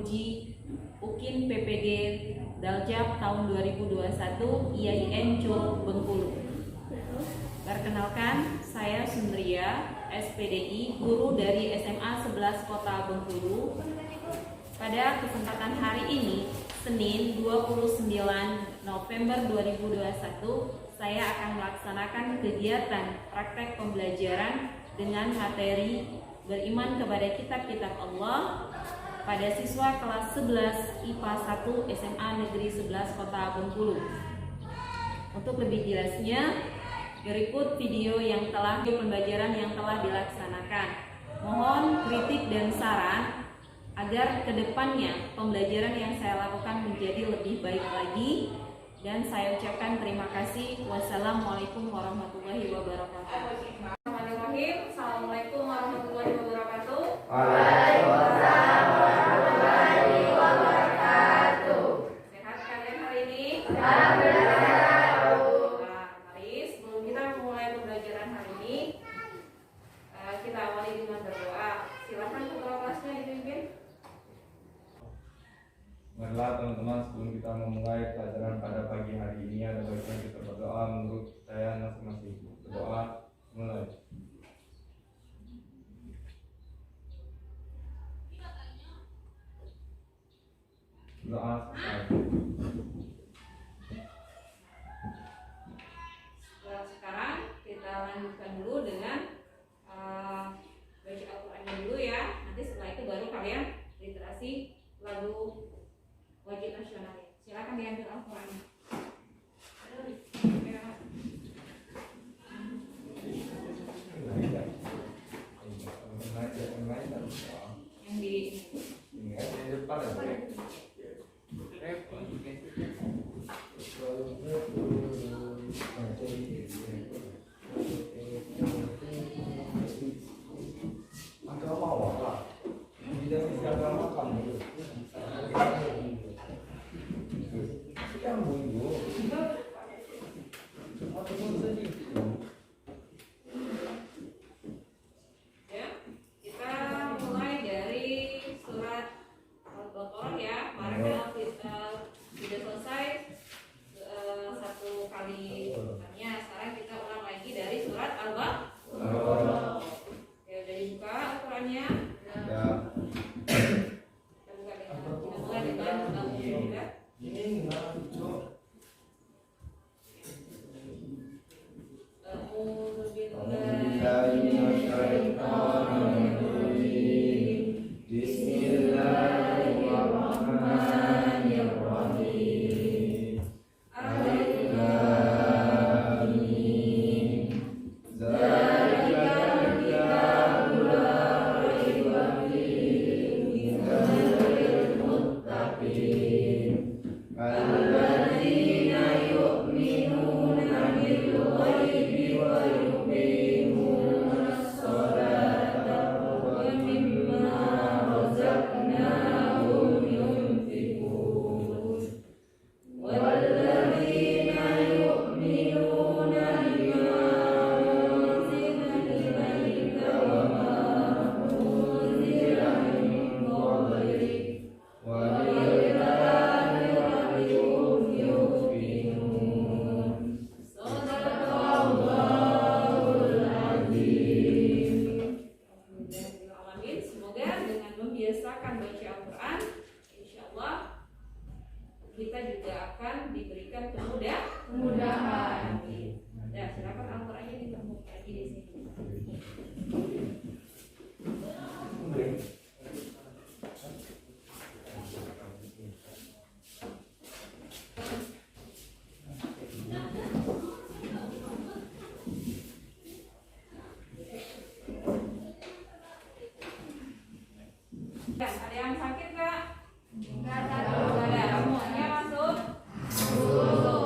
menguji UKIN PPG Daljab tahun 2021 IAIN Curug Bengkulu. Perkenalkan, saya Sundria, SPDI, guru dari SMA 11 Kota Bengkulu. Pada kesempatan hari ini, Senin 29 November 2021, saya akan melaksanakan kegiatan praktek pembelajaran dengan materi beriman kepada kitab-kitab Allah pada siswa kelas 11 IPA 1 SMA Negeri 11 Kota Bengkulu. Untuk lebih jelasnya, berikut video pembelajaran yang telah dilaksanakan. Mohon kritik dan saran agar kedepannya pembelajaran yang saya lakukan menjadi lebih baik lagi. Dan saya ucapkan terima kasih. Wassalamualaikum warahmatullahi wabarakatuh. Assalamualaikum warahmatullahi wabarakatuh. Waalaikumsalam warahmatullahi wabarakatuh. Sehat kalian hari ini? Alhamdulillah. Mari sebelum kita memulai pembelajaran hari ini, kita awali dengan berdoa. Silakan ketua kelasnya dipimpin. Marilah teman-teman, sebelum kita memulai pelajaran pada pagi hari ini, ada baiknya kita berdoa menurut saya masing-masing. Berdoa mulai. Doa selesai. Sekarang kita lanjutkan dulu dengan baca Al-Qurannya dulu ya. Nanti setelah itu baru kalian literasi lagu wajib nasional. Silakan diambil Al-Qurannya. Yang di depan ya. Ada yang sakit nggak? Nggak ada. Semuanya masuk?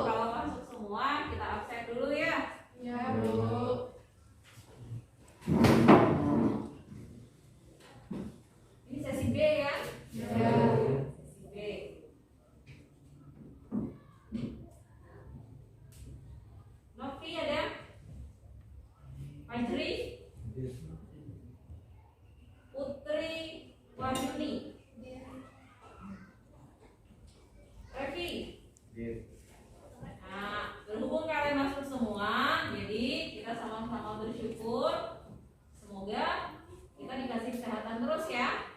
Kalau masuk semua, kita absen dulu ya. Ya, Bu. Ini sesi B ya? Ya. Sesi B. Novi ada? Fajri? Putri Wahyuni? sama-sama bersyukur. Semoga kita dikasih kesehatan terus ya.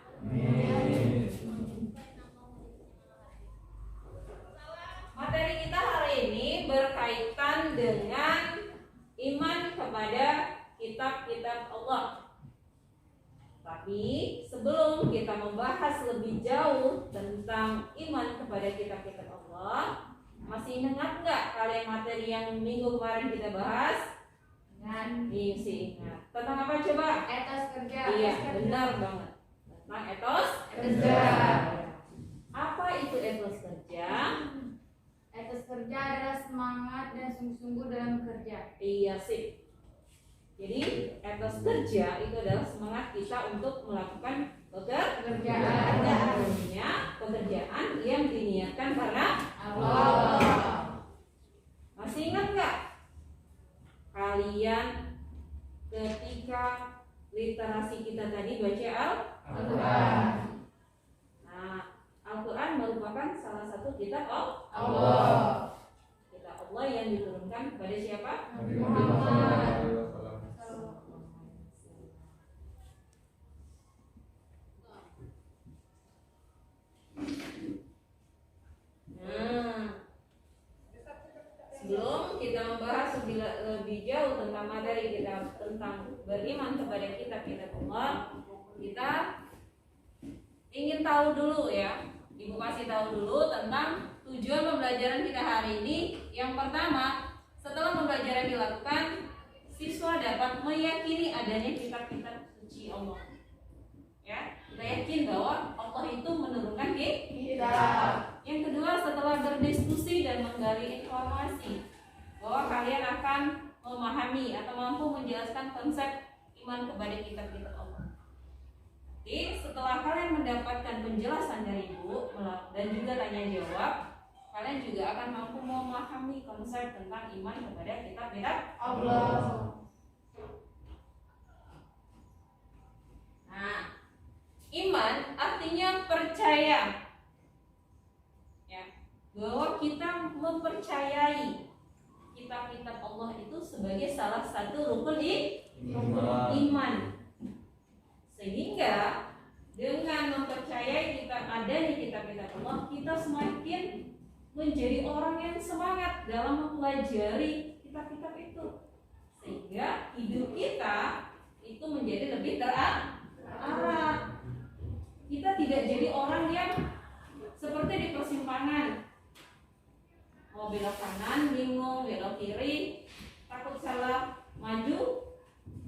Materi kita hari ini berkaitan dengan iman kepada kitab-kitab Allah. Tapi sebelum kita membahas lebih jauh tentang iman kepada kitab-kitab Allah, masih ingat nggak kalian materi yang minggu kemarin kita bahas? Iya sih ingat. Tentang apa coba? Etos kerja. Iya, benar banget. Tentang etos Kerja. Apa itu etos kerja? Etos kerja adalah semangat dan sungguh-sungguh dalam bekerja. Iya sih. Jadi etos kerja itu adalah semangat kita untuk melakukan pekerjaan yang diniatkan karena Allah. Masih ingat nggak kalian ketika literasi kita tadi baca Al-Quran. Nah, Al-Quran merupakan salah satu kitab Allah. Kitab Allah yang diturunkan kepada siapa? Nabi Muhammad SAW. Nah, sebelum kita membahas lebih jauh tentang materi kita tentang beriman kepada kitab-kitab Allah, kita ingin tahu dulu ya. Ibu kasih tahu dulu tentang tujuan pembelajaran kita hari ini. Yang pertama, setelah pembelajaran dilakukan, siswa dapat meyakini adanya kitab-kitab suci Allah. Ya, kita yakin bahwa Allah itu menurunkan kitab. Yang kedua, setelah berdiskusi dan menggali informasi, bahwa kalian akan memahami atau mampu menjelaskan konsep iman kepada kitab-kitab Allah. Jadi setelah kalian mendapatkan penjelasan dari ibu dan juga tanya jawab, kalian juga akan mampu memahami konsep tentang iman kepada kitab-kitab Allah. Nah, iman artinya percaya, ya, bahwa kita mempercayai kitab-kitab Allah itu sebagai salah satu rukun iman. Sehingga dengan mempercayai adanya kitab-kitab Allah, kita semakin menjadi orang yang semangat dalam mempelajari kitab-kitab itu, sehingga hidup kita itu menjadi lebih terarah. Kita tidak jadi orang yang seperti di persimpangan, mau belok kanan bingung, belok kiri takut salah, maju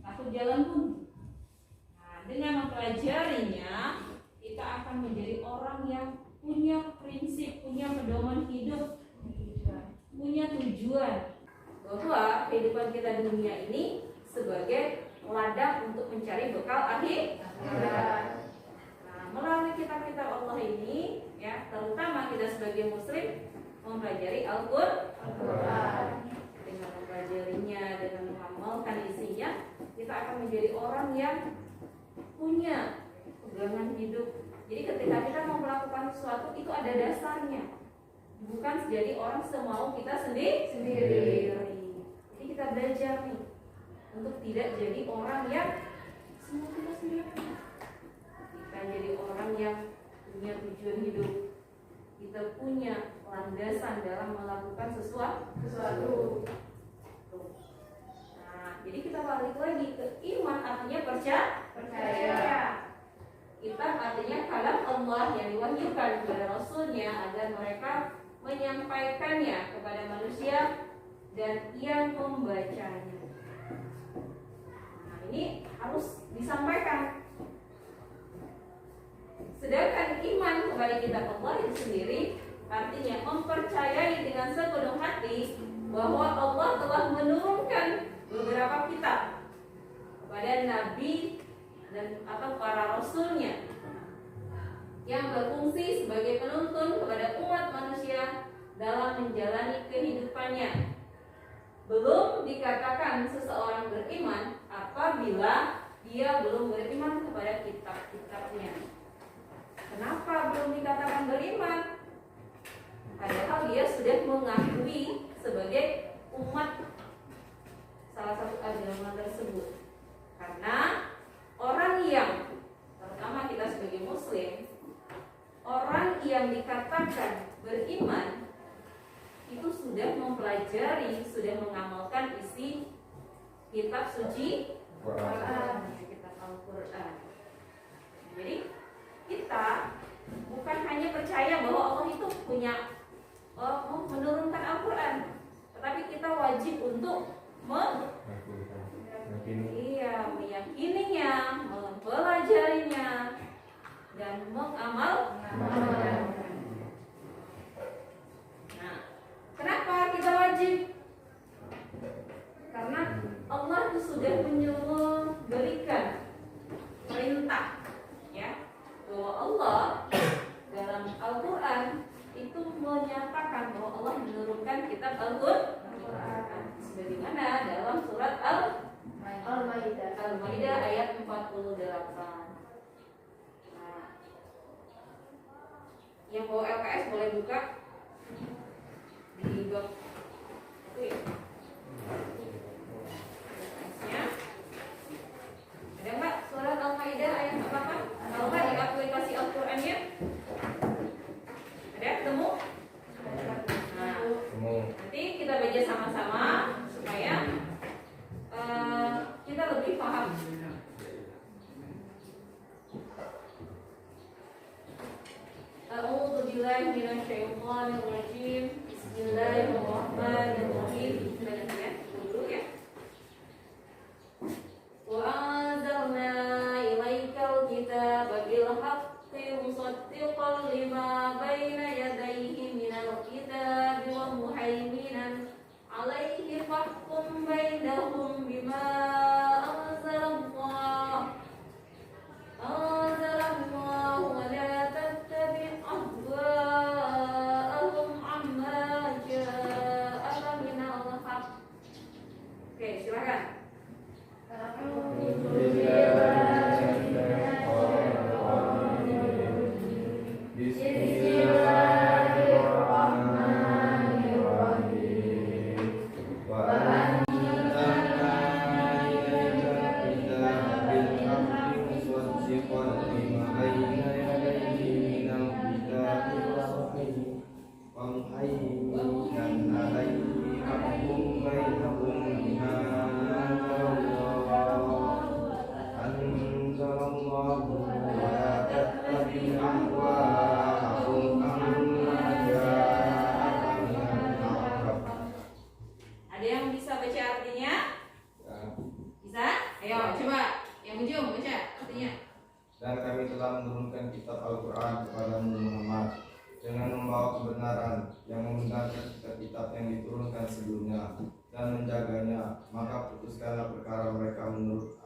takut jalan buntu. Dengan mempelajarinya, kita akan menjadi orang yang punya prinsip, punya pedoman hidup, punya tujuan, bahwa kehidupan kita di dunia ini sebagai ladang untuk mencari bekal akhir. Nah, melalui kitab-kitab Allah ini, ya, terutama kita sebagai muslim mempelajari Al-Quran. Dengan mempelajarinya, dengan mengamalkan isinya, kita akan menjadi orang yang punya pegangan hidup. Jadi ketika kita mau melakukan sesuatu itu ada dasarnya, bukan jadi orang semau kita sendiri. Jadi kita belajar nih untuk tidak jadi orang yang semau kita sendiri. Kita jadi orang yang punya tujuan hidup. Kita punya landasan dalam melakukan sesuatu. Jadi kita balik lagi ke iman, artinya percaya. Kitab artinya kalam Allah yang diwahyukan kepada Rasulnya agar mereka menyampaikannya kepada manusia dan yang membacanya. Nah, ini harus disampaikan. Sedangkan iman kepada kitab Allah itu sendiri artinya mempercayai dengan sepenuh hati bahwa Allah telah menurunkan beberapa kitab kepada nabi dan atau para rasulnya yang berfungsi sebagai penuntun kepada umat manusia dalam menjalani kehidupannya. Belum dikatakan seseorang beriman apabila dia belum beriman kepada kitab-kitabnya. Kenapa belum dikatakan beriman? Padahal dia sudah mengakui sebagai umat salah satu agama tersebut. Karena orang yang, terutama kita sebagai muslim, orang yang dikatakan beriman itu sudah mempelajari, sudah mengamalkan isi kitab suci Al-Quran, kitab Al-Quran. Jadi kita bukan hanya percaya bahwa Allah itu punya menurunkan Al-Quran, tetapi kita wajib untuk meyakininya, mempelajarinya, dan mengamalkan. Nah, kenapa kita wajib? Karena Allah itu sudah memberikan perintah, ya, bahwa Allah dalam Al-Quran itu menyatakan bahwa Allah menurunkan kitab Al-Quran sebagaimana dalam surat Al-Maidah ayat 48. Nah, yang bawa LKS boleh buka di bab itu ya. LKS-nya ada nggak surat Al-Maidah ayat 48? Kalau nggak di aplikasi Al-Qurannya ada, ketemu? Nah, nanti kita baca sama-sama supaya kita lebih paham. A'udzu billahi minasyaitonir rajim. Bismillahirrahmanirrahim. Kita ya, dulu ya. Wa anzalna ilaikal kitaba bil haqqi musaddiqan lima baina yadayhi minal kitabi wa muhaiminan alaihi fahkum bainahum bima anzalallah wa la tattabi' ahwa'ahum amma ja'aka minal haqq. Oke, silakan. Ada yang bisa baca artinya? Bisa? Ayo, coba. Yang ujung baca artinya. Dan kami telah menurunkan kitab Al-Quran kepadamu Muhammad dengan membawa kebenaran yang membenarkan kitab-kitab yang diturunkan sebelumnya dan menjaganya, maka putuskanlah perkara mereka menurut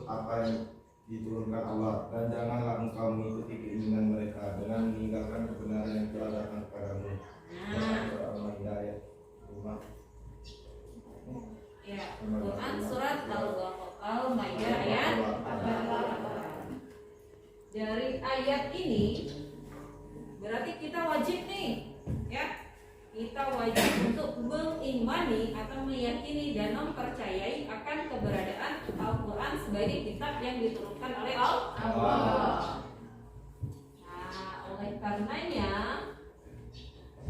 apa yang diturunkan Allah, dan janganlah engkau mengikuti keinginan mereka dengan meninggalkan kebenaran yang telah datang kepadamu. Al-Maidah ayat 5. Ya, Quran surat Al-Maidah ayat 48. Dari ayat ini berarti kita wajib nih, ya. Kita wajib untuk mengimani atau meyakini dan mempercayai akan keberadaan Al-Quran sebagai kitab yang diturunkan oleh Allah. Nah, oleh karenanya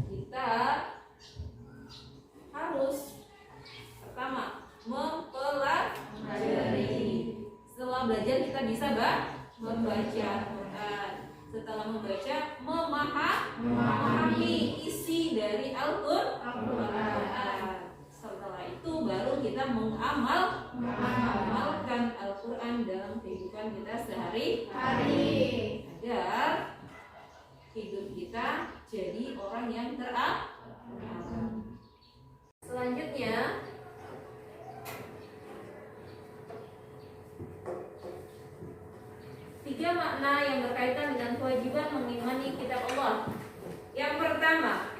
kita harus pertama mempelajari. Setelah belajar kita bisa membaca Quran. Setelah membaca, memahami isi dari Al-Quran. Setelah itu baru kita mengamalkan Al-Quran dalam kehidupan kita sehari-hari, agar hidup kita jadi orang yang teramal. Selanjutnya, tiga makna yang berkaitan dengan kewajiban mengimani kitab Allah. Yang pertama,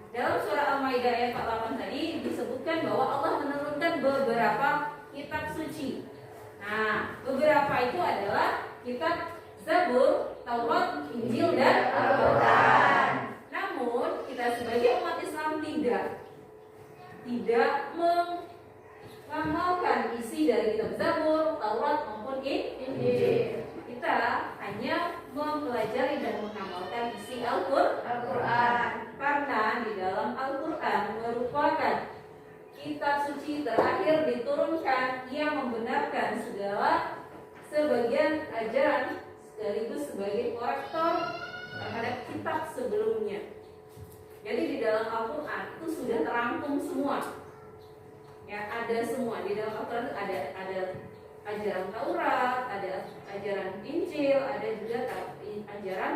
dalam surah Al-Maidah ayat 48 tadi disebutkan bahwa Allah menurunkan beberapa kitab suci. Nah, beberapa itu adalah kitab Zabur, Taurat, Injil, dan Al-Quran. Namun kita sebagai umat Islam tidak mengamalkan isi dari kitab Zabur, Taurat maupun Injil. Kita hanya mempelajari dan mengamalkan isi Al-Quran. Karena di dalam Al-Quran merupakan kitab suci terakhir diturunkan yang membenarkan segala sebagian ajaran sekaligus sebagai korektor terhadap kitab sebelumnya. Jadi di dalam Al-Quran itu sudah terangkum semua. Ya, ada semua di dalam Al-Quran itu ada ajaran Taurat, ada ajaran Injil, ada juga ajaran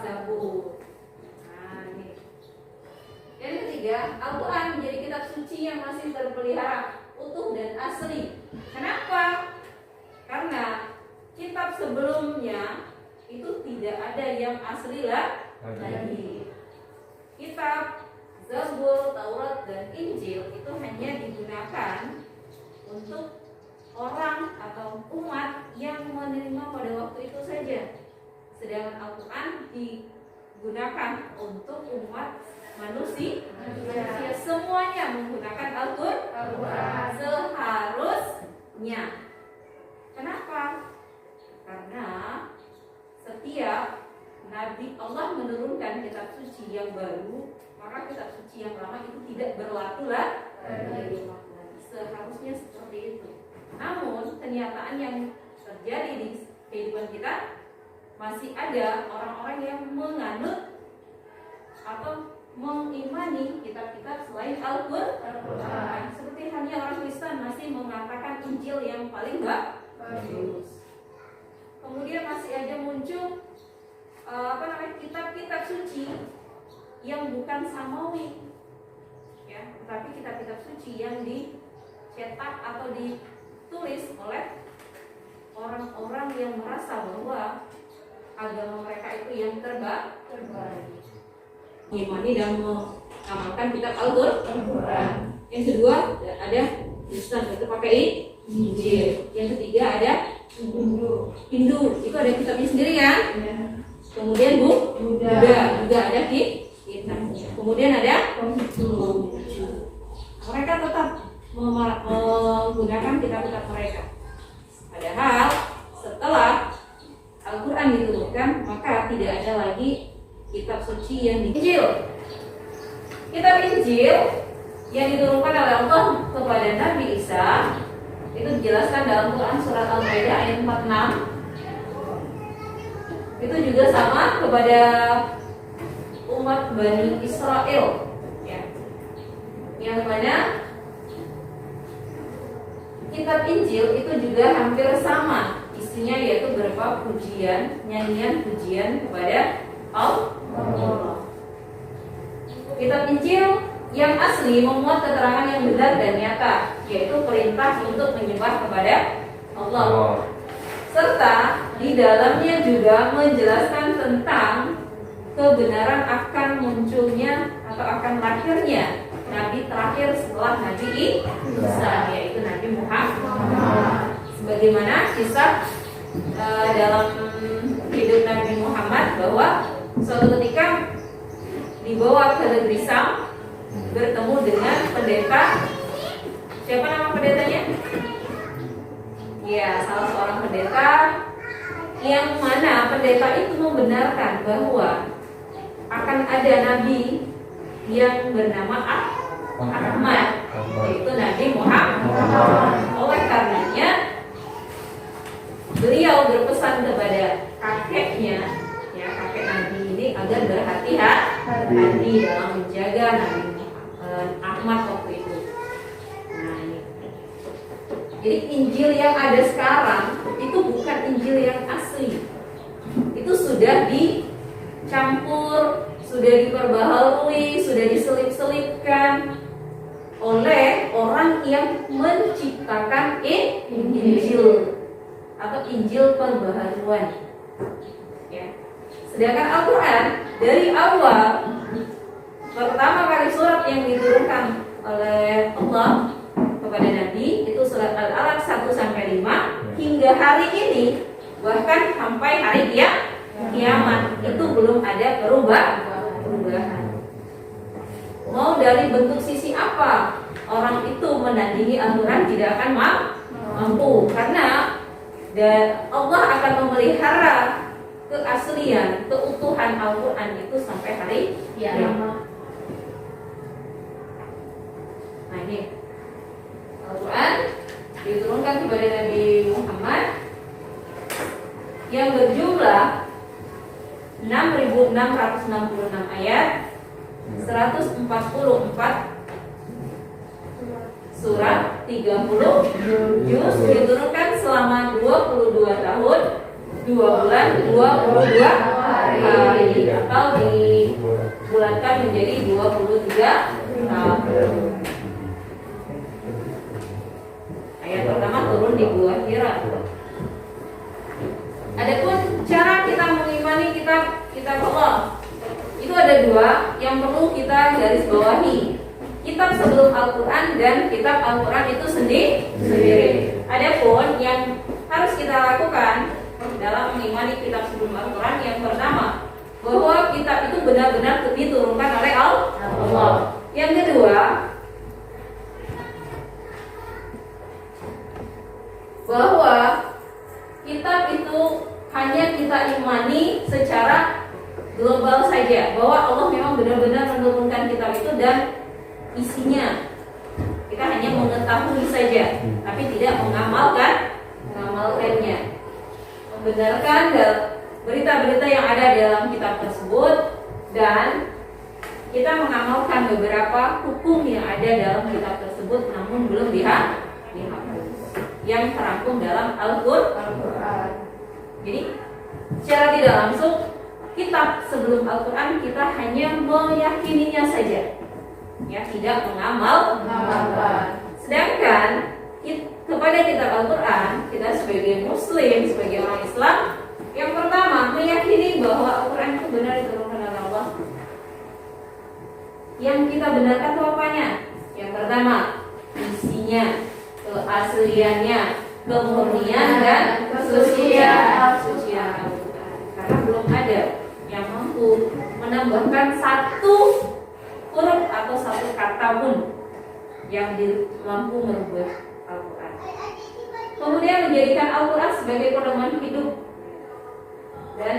Zabur. Nah, ini. Yang ketiga, Al-Quran menjadi kitab suci yang masih terpelihara utuh dan asli. Kenapa? Karena kitab sebelumnya itu tidak ada yang asli lagi. Kitab Zabur, Taurat, dan Injil itu hanya digunakan untuk orang atau umat yang menerima pada waktu itu saja. Sedangkan Al-Quran digunakan untuk umat manusia. Semuanya menggunakan Al-Quran seharusnya. Kenapa? Karena setiap Nabi Allah menurunkan kitab suci yang baru, maka kitab suci yang lama itu tidak berlaku lagi. Seharusnya seperti itu. Namun kenyataan yang terjadi di kehidupan kita, masih ada orang-orang yang menganut atau mengimani kitab-kitab selain Al-Quran. Seperti halnya orang Kristen masih mengatakan Injil yang paling bagus. Kemudian masih aja muncul kitab-kitab suci yang bukan samawi, ya, tetapi kitab-kitab suci yang dicetak atau ditulis oleh orang-orang yang merasa bahwa agama mereka itu yang terbaik. Mengimani dan mengamalkan kitab Al-Quran. Yang kedua ada Kristen, itu pakai Injil. Yang ketiga ada Hindu, itu ada kitabnya sendiri kan? Kemudian Buddha juga ada kitabnya. Kemudian ada Konghucu. Mereka tetap menggunakan kitab-kitab mereka. Padahal setelah Al-Quran diturunkan, maka tidak ada lagi kitab suci yang Injil. Kitab Injil yang diturunkan oleh Allah kepada Nabi Isa itu dijelaskan dalam Quran surat Al-Maidah ayat 46. Itu juga sama kepada umat Bani Israel, ya. Yang mana kitab Injil itu juga hampir sama isinya, yaitu berupa pujian, nyanyian pujian kepada Allah. Kitab Injil yang asli memuat keterangan yang benar dan nyata, yaitu perintah untuk menyembah kepada Allah. Serta di dalamnya juga menjelaskan tentang kebenaran akan munculnya atau akan lahirnya Nabi terakhir setelah Nabi Isa, yaitu Nabi Muhammad. Sebagaimana kisah dalam hidup Nabi Muhammad bahwa suatu ketika dibawa ke negeri Sam, bertemu dengan pendeta. Siapa nama pendetanya? Ya, salah seorang pendeta, yang mana pendeta itu membenarkan bahwa akan ada nabi yang bernama Ahmad, yaitu Nabi Muhammad. Oleh karenanya beliau berpesan kepada kakeknya, ya, kakek Nabi ini, agar berhati-hati dalam menjaga Nabi Ahmad waktu itu. Nah, ini. Jadi Injil yang ada sekarang itu bukan Injil yang asli. Itu sudah dicampur, sudah diperbaharui, sudah diselip-selipkan oleh orang yang menciptakan Injil atau Injil perbaharuan. Ya. Sedangkan Al-Quran dari awal, pertama kali surat yang diturunkan oleh Allah kepada Nabi itu surat Al-Alaq 1-5, hingga hari ini, bahkan sampai hari kiamat itu belum ada perubahan. Mau dari bentuk sisi apa orang itu menandingi Al-Quran tidak akan mampu, karena Allah akan memelihara keaslian, keutuhan Al-Quran itu sampai hari kiamat. Nah ini Al-Quran diturunkan kepada Nabi Muhammad yang berjumlah 6.666 ayat, 144 surat, 30 juz, diturunkan selama 22 tahun 2 bulan 22 hari, atau dibulatkan menjadi 23 tahun. Ayat pertama turun di Gua Hira. Adapun cara kita mengimani kitab Allah, itu ada dua yang perlu kita garis bawahi: kitab sebelum Al-Quran dan kitab Al-Quran itu sendiri. Adapun yang harus kita lakukan dalam mengimani kitab sebelum Al-Quran, yang pertama, bahwa kitab itu benar-benar diturunkan oleh Allah. Yang kedua, bahwa kitab itu hanya kita imani secara global saja, bahwa Allah memang benar-benar menurunkan kitab itu dan isinya kita hanya mengetahui saja, tapi tidak mengamalkannya, membenarkan berita-berita yang ada dalam kitab tersebut, dan kita mengamalkan beberapa hukum yang ada dalam kitab tersebut namun belum dihapus yang terangkum dalam Al-Quran. Jadi secara tidak langsung kitab sebelum Al-Quran kita hanya meyakininya saja, ya, tidak mengamalkan. Sedangkan kepada kitab Al-Quran, kita sebagai Muslim, sebagai orang Islam, yang pertama meyakini bahwa Al-Quran itu benar diturunkan oleh Allah. Yang kita benarkan itu apanya? Yang pertama, isinya, keasliannya, kemurnian dan kesucian Al-Quran. Karena belum ada yang mampu menambahkan satu huruf atau satu kata pun yang mampu merubah Al-Quran. Kemudian menjadikan Al-Quran sebagai pedoman hidup dan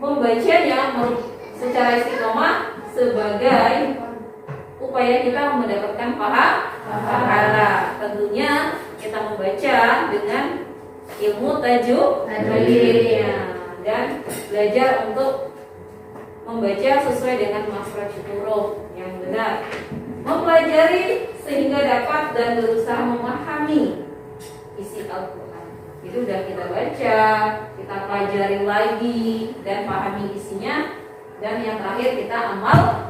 membacanya secara istiqomah sebagai upaya kita mendapatkan pahala. Tentunya kita membaca dengan ilmu tajwidnya dan belajar untuk membaca sesuai dengan makhraj huruf yang benar, mempelajari sehingga dapat dan berusaha memahami isi Al-Quran. Itu sudah kita baca, kita pelajari lagi dan pahami isinya, dan yang terakhir kita amalkan.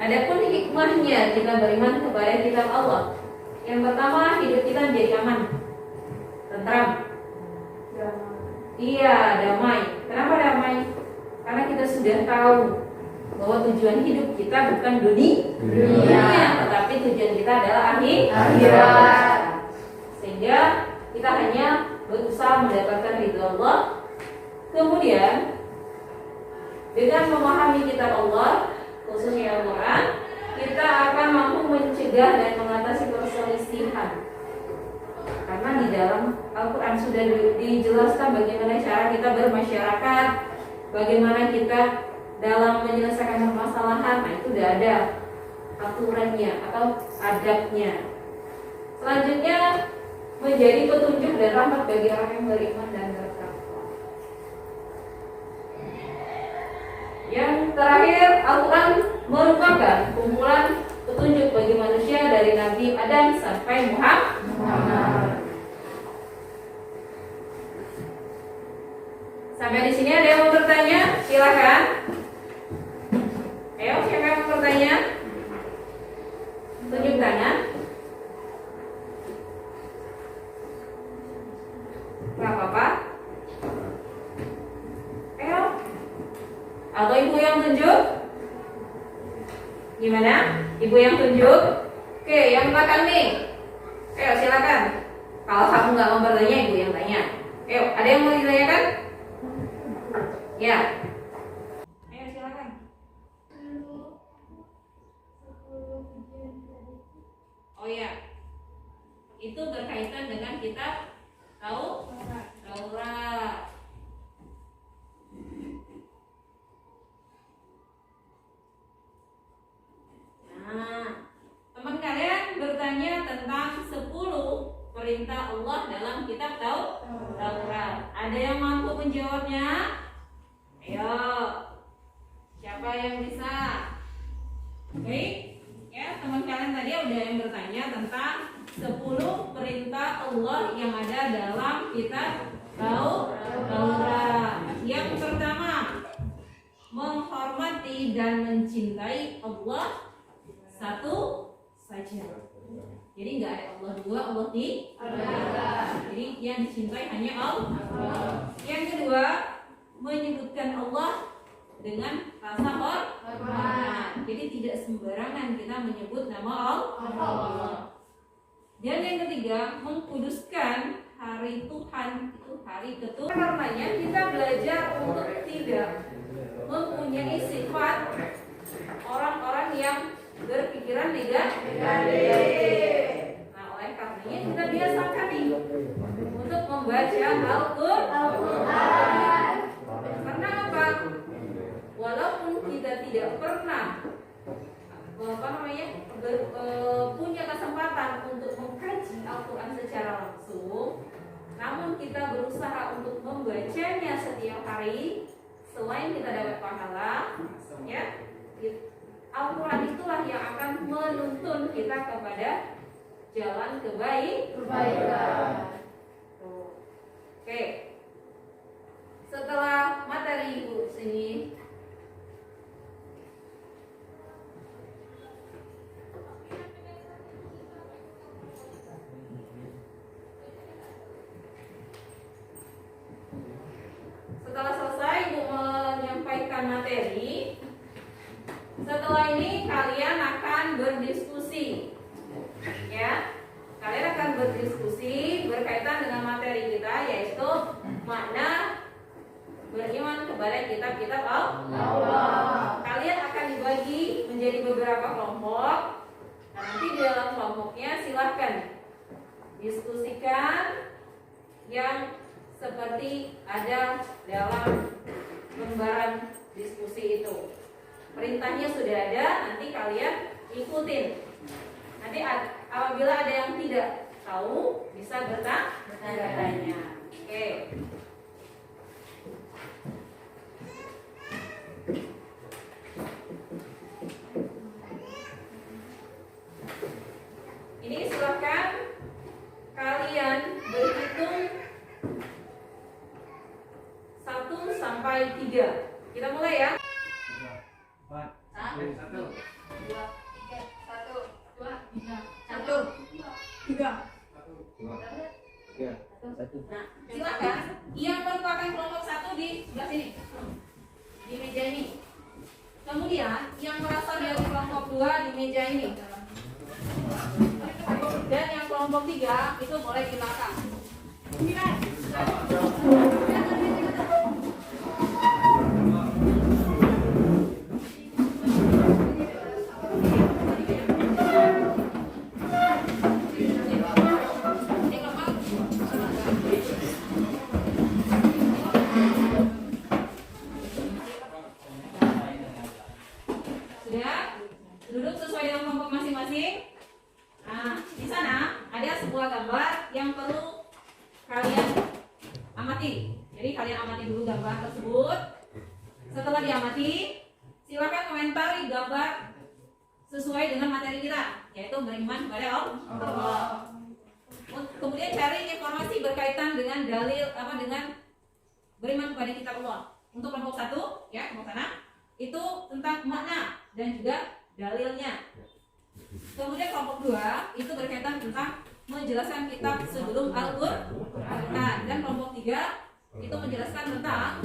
Adapun hikmahnya kita beriman kepada kitab Allah, yang pertama, hidup kita menjadi aman, tentram. Iya, damai. Kenapa damai? Karena kita sudah tahu bahwa tujuan hidup kita bukan dunia, tetapi tujuan kita adalah akhirat. Sehingga kita hanya berusaha mendapatkan ridho Allah. Kemudian dengan memahami kitab Allah, khususnya Al-Quran, kita akan mampu mencegah dan mengatasi perselisihan. Karena di dalam Al-Quran sudah dijelaskan bagaimana cara kita bermasyarakat, bagaimana kita dalam menyelesaikan permasalahan. Nah, itu sudah ada aturannya atau adabnya. Selanjutnya menjadi petunjuk dan rahmat bagi orang yang beriman dan bertakwa. Yang terakhir, Al-Quran merupakan kumpulan petunjuk bagi manusia dari Nabi Adam sampai Muhammad. Sampai di sini ada yang mau bertanya? Silakan. Ayo, siapa yang mau bertanya? Tunjuk tangan. Gak apa-apa. Ayo. Atau ibu yang tunjuk? Gimana? Ibu yang tunjuk? Oke, yang belakang nih. Ayo, silakan. Kalau kamu nggak mau bertanya, ibu yang tanya. Ayo, ada yang mau ditanyakan? Ya. Ayo. Oh ya, itu berkaitan dengan kitab Taurat. Nah, teman kalian bertanya tentang 10 perintah Allah dalam kitab Taurat. Ada yang mampu menjawabnya? Ayo, siapa yang bisa? Oke, ya teman kalian tadi udah yang bertanya tentang 10 perintah Allah yang ada dalam kitab Taurat. Yang pertama, menghormati dan mencintai Allah satu saja. Jadi nggak ada Allah dua, Allah tiga. Jadi yang dicintai hanya Allah. Yang kedua, menyebutkan Allah dengan rasa hormat. Jadi tidak sembarangan kita menyebut nama Allah. Dan yang ketiga, mengkuduskan hari Tuhan, itu hari ketuhanan. Karenanya kita belajar untuk tidak mempunyai sifat orang-orang yang berpikiran negatif. Nah, oleh karenanya kita biasakan nih untuk membaca Al-Quran. Karena apa? Walaupun kita tidak pernah punya kesempatan untuk mengkaji Al-Quran secara langsung, namun kita berusaha untuk membacanya setiap hari. Selain kita dapat pahala, ya, Al-Quran itulah yang akan menuntun kita kepada jalan kebaikan. Oke. Setelah materi Ibu sini, setelah selesai Ibu menyampaikan materi, setelah ini kalian akan berdiskusi, ya. Kalian akan berdiskusi berkaitan dengan materi kita, yaitu makna beriman kepada kitab-kitab Allah. Kalian akan dibagi menjadi beberapa kelompok. Nah, nanti di dalam kelompoknya silahkan diskusikan yang seperti ada dalam lembaran diskusi itu. Perintahnya sudah ada, nanti kalian ikutin. Nanti apabila ada yang tidak tahu, bisa bertanya. Oke. Ini silakan kalian berhitung 1 sampai 3. Kita mulai ya. 1, 2, 3. Nah, silakan yang merupakan kelompok 1 di sebelah sini, di meja ini. Kemudian yang berasal dari kelompok 2 di meja ini. Dan yang kelompok 3 itu boleh di belakang. Sudah duduk sesuai dengan kelompok masing-masing. Nah, di sana ada sebuah gambar yang perlu kalian amati. Jadi kalian amati dulu gambar tersebut. Setelah diamati, silakan komentari gambar sesuai dengan materi kita, yaitu beriman kepada Allah. Kemudian cari informasi berkaitan dengan dalil dengan beriman kepada kitab Allah. Untuk kelompok 1, ya, kelompok sana, itu tentang makna dan juga dalilnya. Kemudian kelompok 2 itu berkaitan tentang menjelaskan kitab sebelum Al-Quran. Dan kelompok 3 itu menjelaskan tentang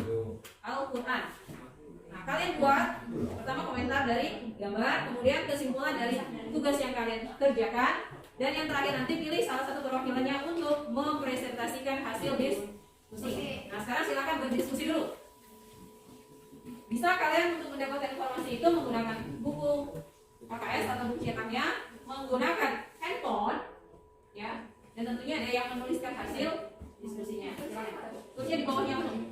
Al-Quran. Nah, kalian buat pertama komentar dari gambar, kemudian kesimpulan dari tugas yang kalian kerjakan, dan yang terakhir nanti pilih salah satu perwakilannya untuk mempresentasikan hasil diskusi. Nah, sekarang silakan berdiskusi dulu. Bisa kalian untuk mendapatkan informasi itu menggunakan buku KKS atau buku cetaknya, menggunakan handphone yang menuliskan hasil diskusinya. Tulisnya di bawahnya langsung.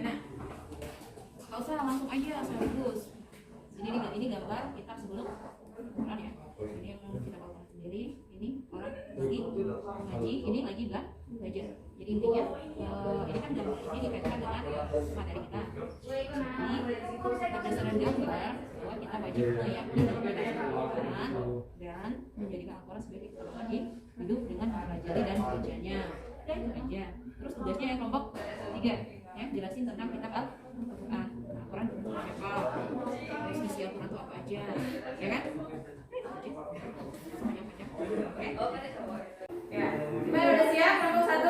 Nah, nggak usah langsung aja sekaligus. Ini gambar kita sebelum Quran ya. Ini yang kita bawa sendiri. Ini orang lagi ngaji, ini lagi belajar. Jadi intinya ini kan gambar ini dikaitkan dengan materi kita. Ini berdasarkan gambar bahwa kita wajib meyakini Al-Quran dan menjadikan Al-Quran sebagai keperluan hidup dengan mempelajari dan membacanya. Dan itu aja. Terus tugasnya yang kelompok 3 ya, jelasin tentang kitab Al-Quran. Al-Quran itu apa? Terus isi Al-Quran itu apa aja? Ya kan? Oke. Ya. Gimana, udah siap kelompok 1?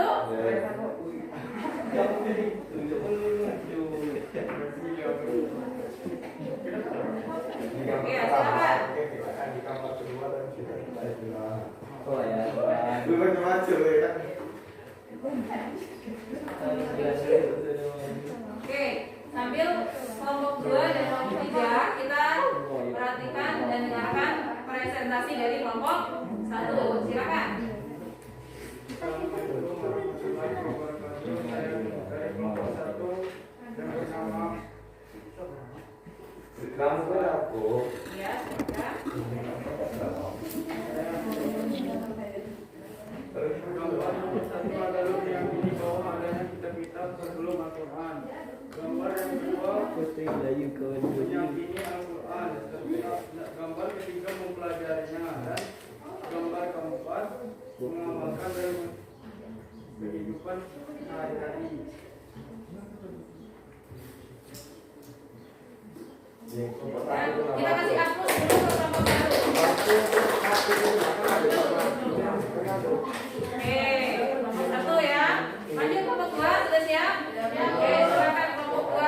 Oke, silakan. Oh ya. Lu macam-macam ya. Oke, sambil kelompok 2 dan kelompok 3 kita perhatikan dan dengarkan presentasi dari kelompok 1. Silakan. Kamu aku. Ya, silakan. Kitab sebelum Al-Quran. Gambar yang kedua meyakini Al-Quran. Gambar ketiga mempelajarinya, dan gambar keempat mengamalkan dalam kehidupan sehari-hari. Dan kita kasih hapus dulu ke kelompok 1. Oke, kelompok 1 ya. Lanjut kelompok 2, sudah siap? Oke, silakan kelompok 2.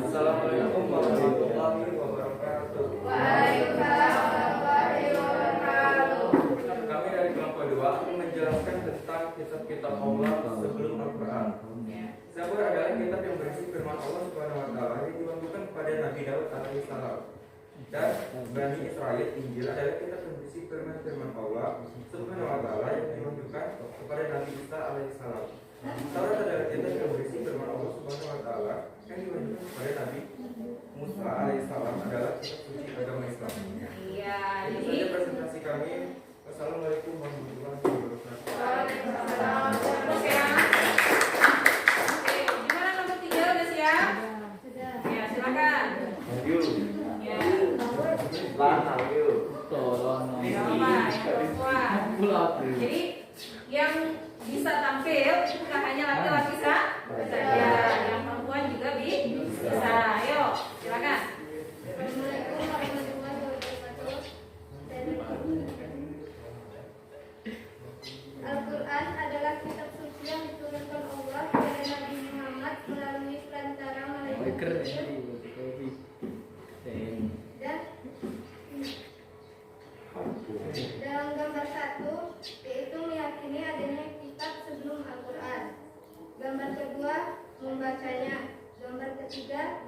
Assalamualaikum warahmatullahi wabarakatuh. Waalaikumsalam warahmatullahi wabarakatuh. Kami dari kelompok 2 akan menjelaskan tentang kitab-kitab Allah sebelum Al-Quran. Zabur adalah kitab yang berisi firman Allah Subhanahu wa taala yang diwanggulkan kepada Nabi Daud alaihissalam. Dan Bani Israil, Injil adalah kitab yang berisi firman Allah Subhanahu wa taala yang diwanggulkan kepada Nabi Isa alaihissalam. Taurat adalah kitab yang berisi firman Allah Subhanahu wa taala yang diwanggulkan kepada Nabi Musa alaihissalam, adalah kitab suci agama Islam. Iya, Itu jadi saja presentasi kami. Wassalamualaikum warahmatullahi wabarakatuh. Waalaikumsalam. terus ya. Oke, gimana kelompok 3 udah siap? Sudah. Ya, silakan. Ya. Gak apa, yang perempuan. Jadi yang bisa tampil bukan hanya laki-laki saja, yang perempuan juga bisa. Ayo, silakan. Assalamualaikum warahmatullahi wabarakatuh. Al-Quran adalah kitab suci yang diturunkan Allah kepada Nabi Muhammad melalui perantara malaikat Jibril. Dan dalam gambar 1 yaitu meyakini adanya kitab sebelum Al-Quran. Gambar kedua membacanya. Gambar ketiga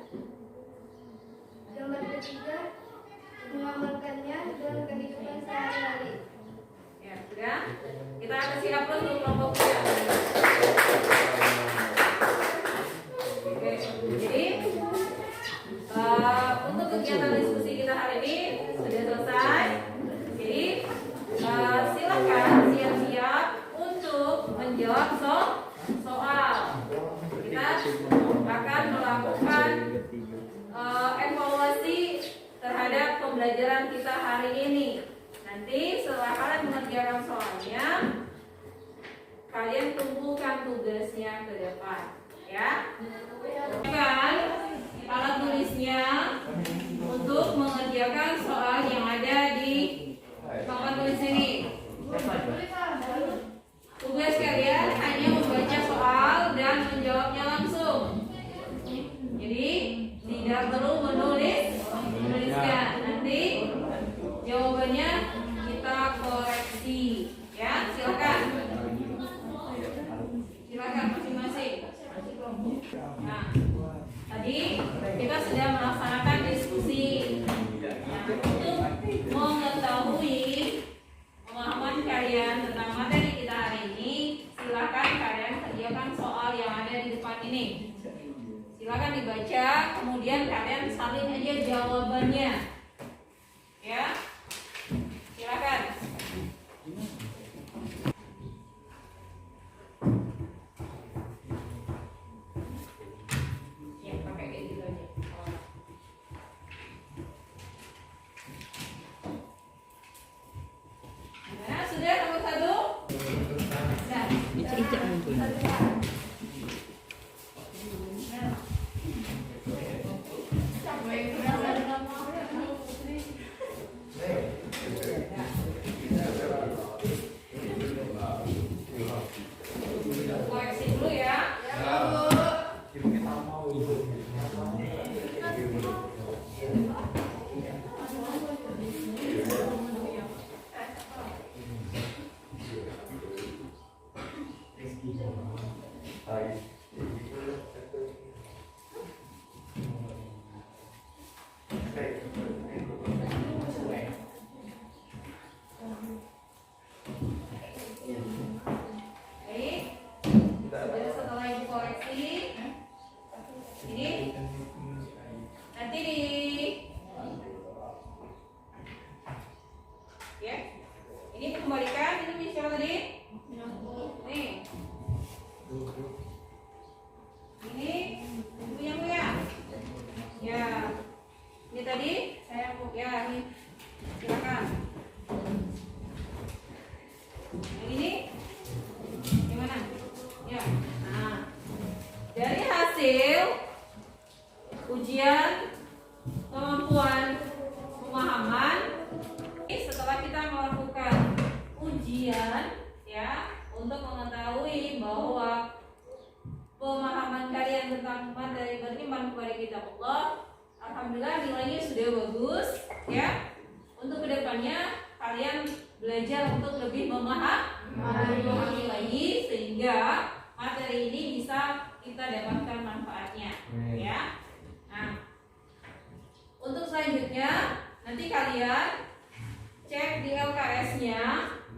mengamalkannya dalam kehidupan sehari-hari. Ya, sudah. Kita kasih hapus untuk kelompok 3. Oke, jadi untuk kegiatan diskusi kita hari ini sudah selesai. Jadi silakan siap-siap untuk menjawab soal. Kita akan melakukan evaluasi terhadap pembelajaran kita hari ini. Nanti setelah kalian mengerjakan soalnya, kalian kumpulkan tugasnya ke depan, ya. Kan alat tulisnya untuk mengerjakan soal yang ada di papan tulis ini. Tugas kalian hanya membaca soal dan menjawabnya langsung. Jadi tidak perlu menuliskan. Nanti jawabannya kita koreksi, ya. Silakan masing-masing. akan dibaca, kemudian kalian salin aja jawabannya. Ya, silakan. Ya, pakai kayak gitu aja. Nah, sudah nomor 1? Sudah. Icak-icak muncul. Koreksi dulu ya. Baik. Sudah setelah ibu koreksi, ini nanti di ya, ini kembalikan itu siapa tadi? Nih, ini punya Bu ya? Ya, ini tadi saya Bu ya, ini silakan. Yang ini gimana? Ya, nah dari hasil ujian kemampuan pemahaman, setelah kita melakukan ujian ya untuk mengetahui bahwa pemahaman kalian tentang materi beriman kepada kitab Allah, alhamdulillah nilainya sudah bagus ya. Untuk kedepannya kalian belajar untuk lebih memahami lagi sehingga materi ini bisa kita dapatkan manfaatnya ya. Nah, untuk selanjutnya nanti kalian cek di LKS-nya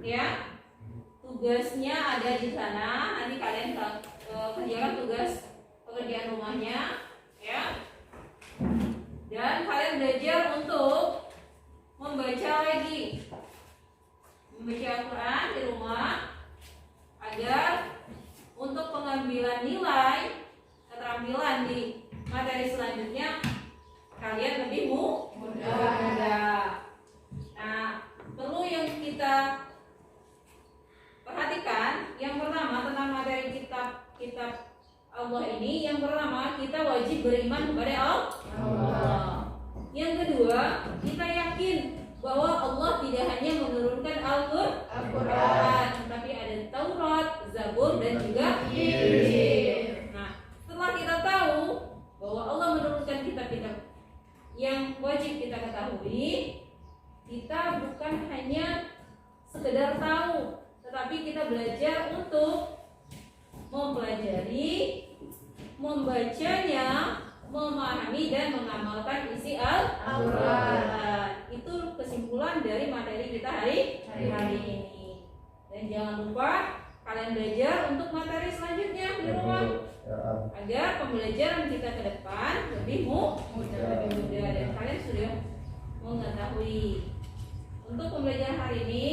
ya. Tugasnya ada di sana. Nanti kalian kerjakan tugas pekerjaan rumahnya ya. Dan kalian belajar untuk membaca lagi, membaca Al-Quran di rumah agar untuk pengambilan nilai keterampilan di materi selanjutnya kalian lebih mudah. Nah, perlu yang kita perhatikan yang pertama tentang materi kitab Allah ini, yang pertama kita wajib beriman kepada Allah. Yang kedua, kita yakin bahwa Allah tidak hanya menurunkan Al-Quran, tetapi ada Taurat, Zabur, dan juga Injil. Nah, setelah kita tahu bahwa Allah menurunkan kitab-kitab yang wajib kita ketahui, kita bukan hanya sekedar tahu, tetapi kita belajar untuk mempelajari, membacanya, memahami dan mengamalkan isi Al-Quran. Itu kesimpulan dari materi kita hari ini. Dan jangan lupa kalian belajar untuk materi selanjutnya di rumah agar pembelajaran kita ke depan lebih mudah dan kalian sudah mengetahui. Untuk pembelajaran hari ini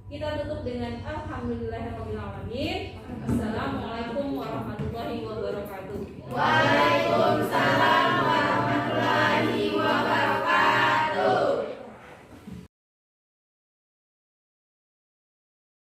kita tutup dengan alhamdulillahirabbil alamin. Assalamualaikum warahmatullahi wabarakatuh. Waalaikumsalam.